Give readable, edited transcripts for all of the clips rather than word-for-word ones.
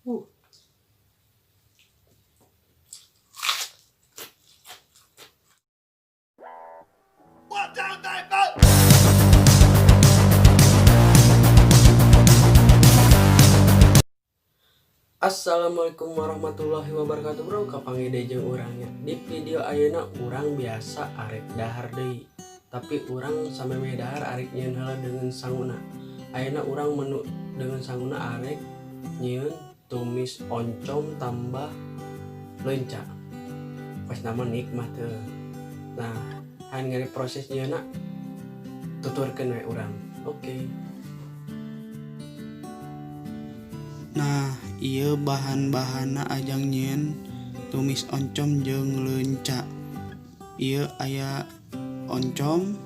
Uh. Assalamualaikum warahmatullahi wabarakatuh bro, kapangide jeung urangnya. Di video ayeuna urang biasa arek dahar deui, tapi urang sameme dahar arek nyieun heula dengan sanguna. Ayeuna urang menu dengan sanguna arek nyieun tumis oncom tambah leunca. Pas nama nikmat teh. Nah, han ngari proses nyieunna tuturkeun we urang. Oke. Nah, ieu bahan-bahanna ajang nyieun tumis oncom jeung leunca. Ieu aya oncom,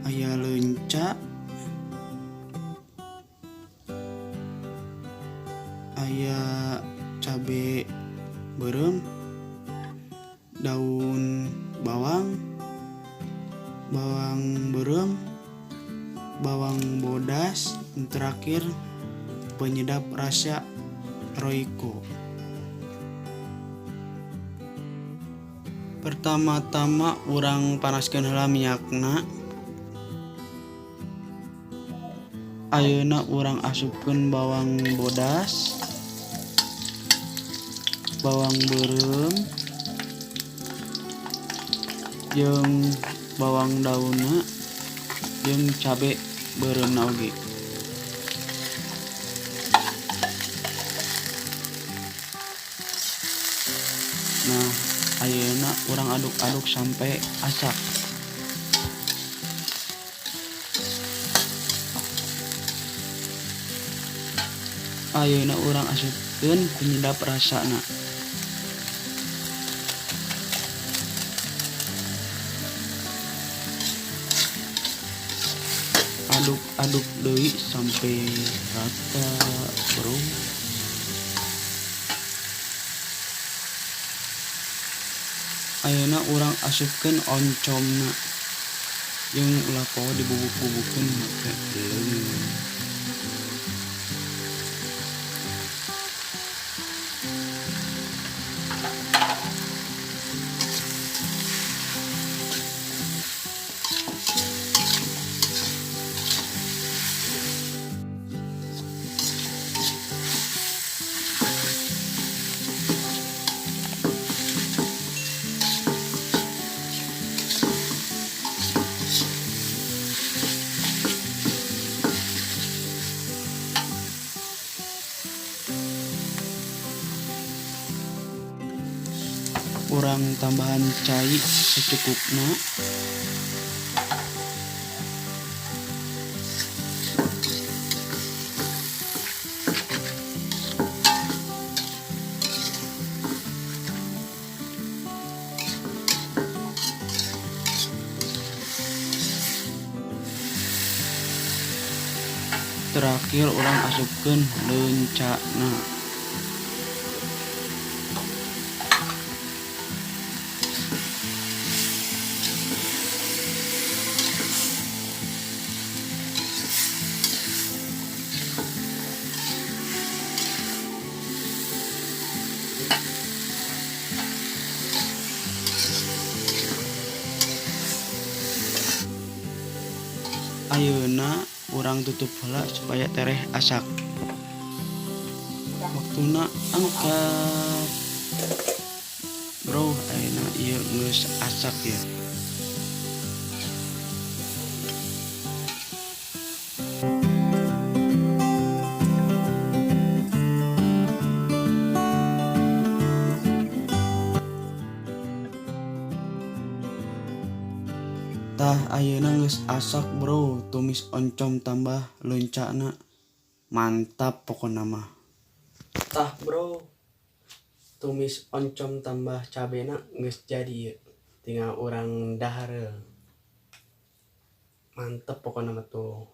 aya leunca, aya cabe beureum, daun bawang, bawang beureum, bawang bodas, terakhir penyedap rasa Royco. Pertama-tama urang panaskeun heula minyakna. Ayeuna urang asupkeun bawang bodas, bawang beureum, jeung bawang daunna, jeung cabe beureumna oge. Nah, ayeuna urang aduk-aduk sampai asak. Ayeuna urang asupkeun penyedap rasana. Aduk-aduk deui sampai rata, bro. Ayeuna urang asupkeun oncomna jeung ulah poho dibubuk-bubukkeun make leungeun. Urang tambahan cai secukupna. Terakhir urang asupkeun leuncana. Ayeuna urang tutup heula supaya tereh asak. Waktuna angkat. Bro, ayeuna ieu geus asak ya. Tah ayeuna geus asak bro, tumis oncom tambah leuncana. Mantap pokona mah. Tah bro, tumis oncom tambah cabena geus jadi ya. Tinggal urang dahar. Mantep pokona mah tuh.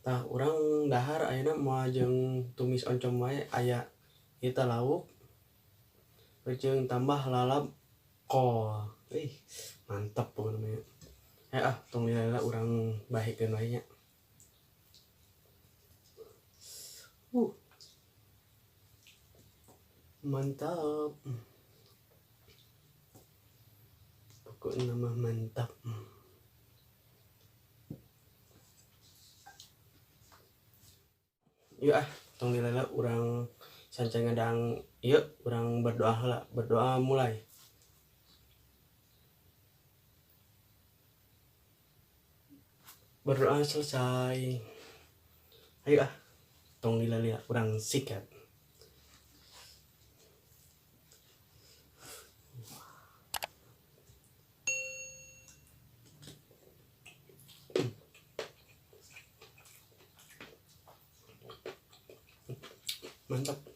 Tah urang dahar ayeuna moal jeung tumis oncom wae aya kita lauk. Jeung tambah lalap kol. Mantap pokona mah. Tong lila urang bahikeun wae nya. Mantap. Pokoknya nama mantap. Yuk tong dilala urang sancang ngadang. Yuk urang berdoa heula. Berdoa mulai. Berdoa selesai. Ayo tong dilala urang sikat. Mantap.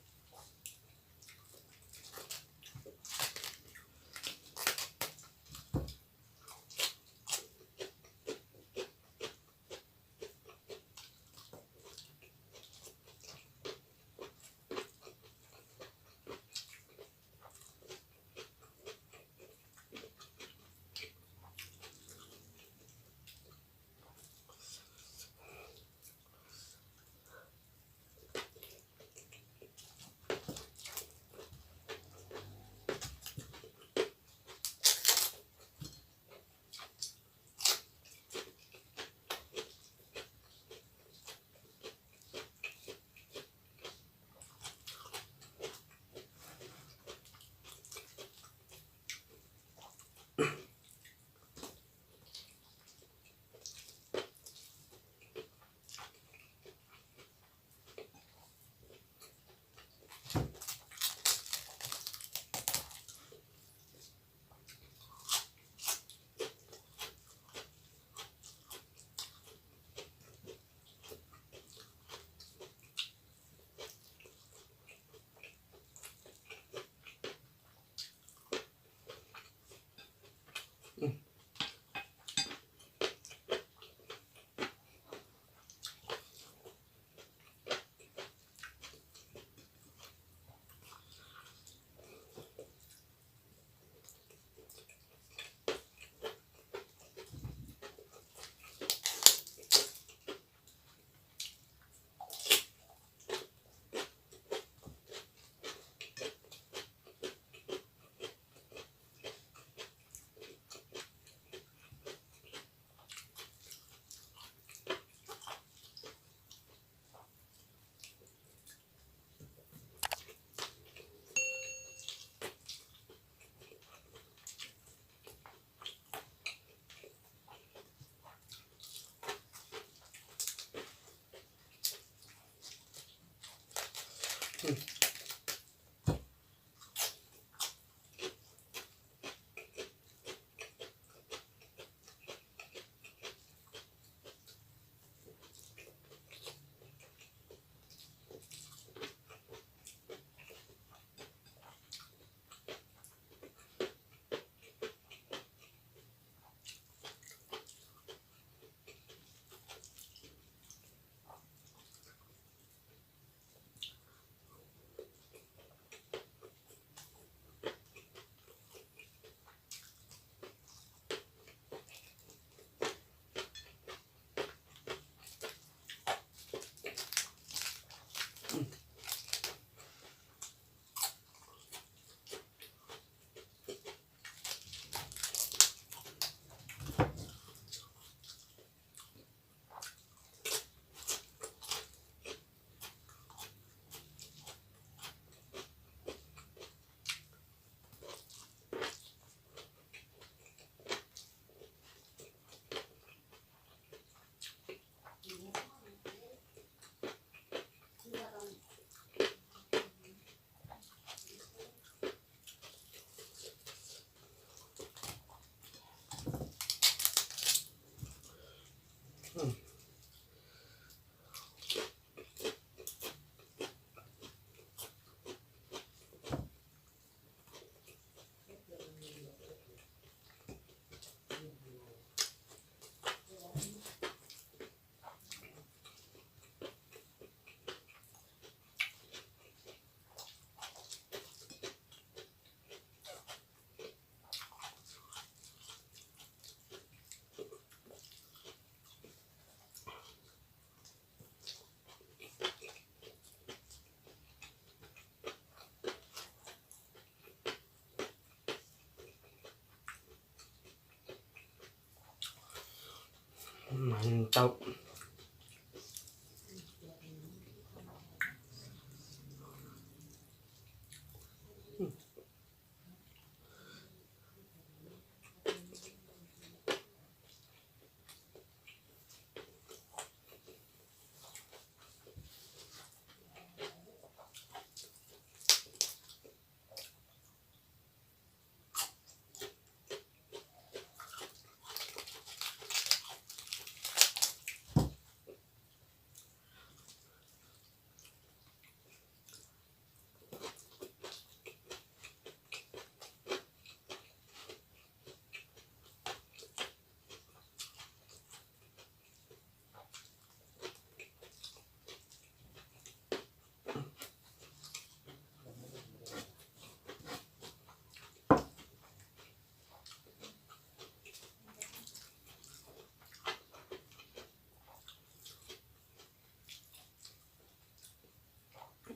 mantap.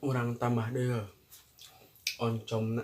Urang tambah deh oncomna.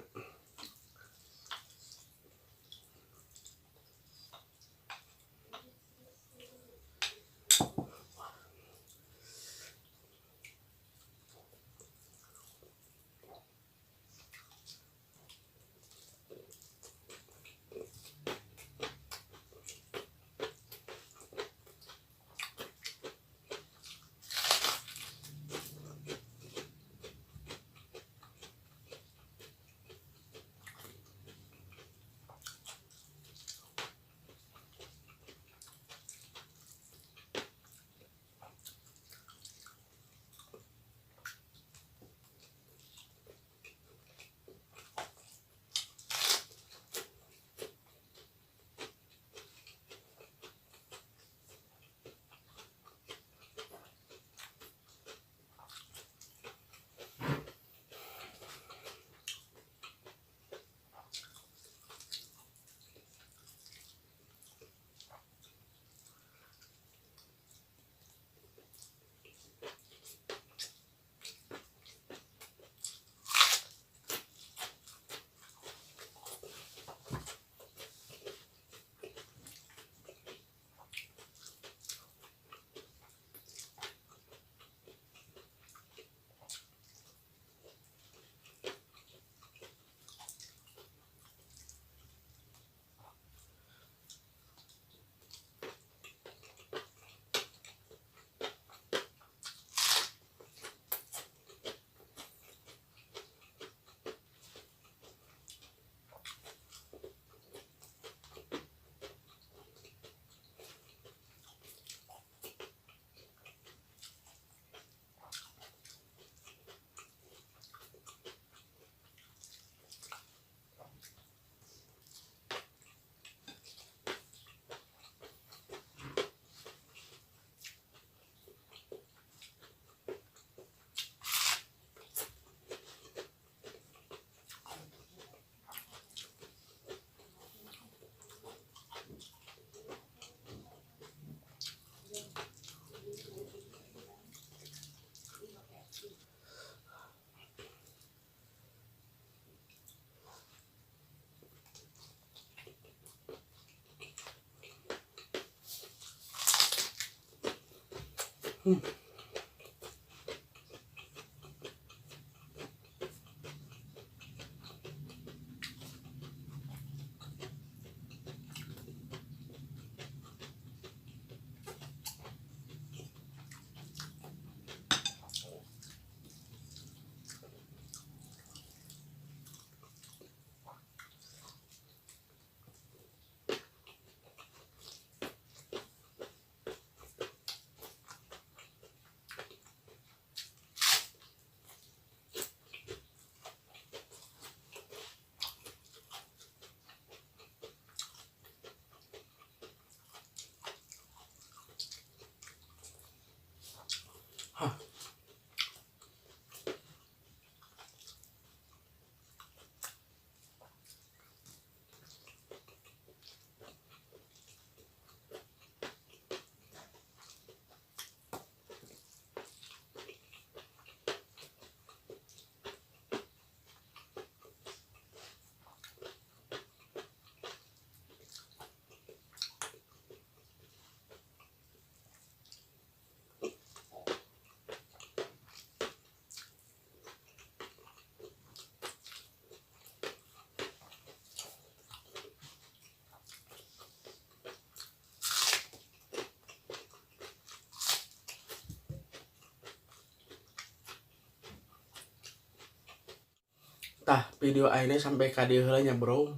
Tah video ayeuna sampai ka dieu heula nya bro.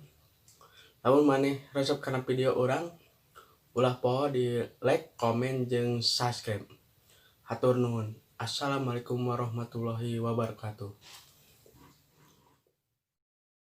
Lamun maneh resep kana video urang ulah poho di like, komen jeung subscribe. Hatur nuhun. Assalamualaikum warahmatullahi wabarakatuh.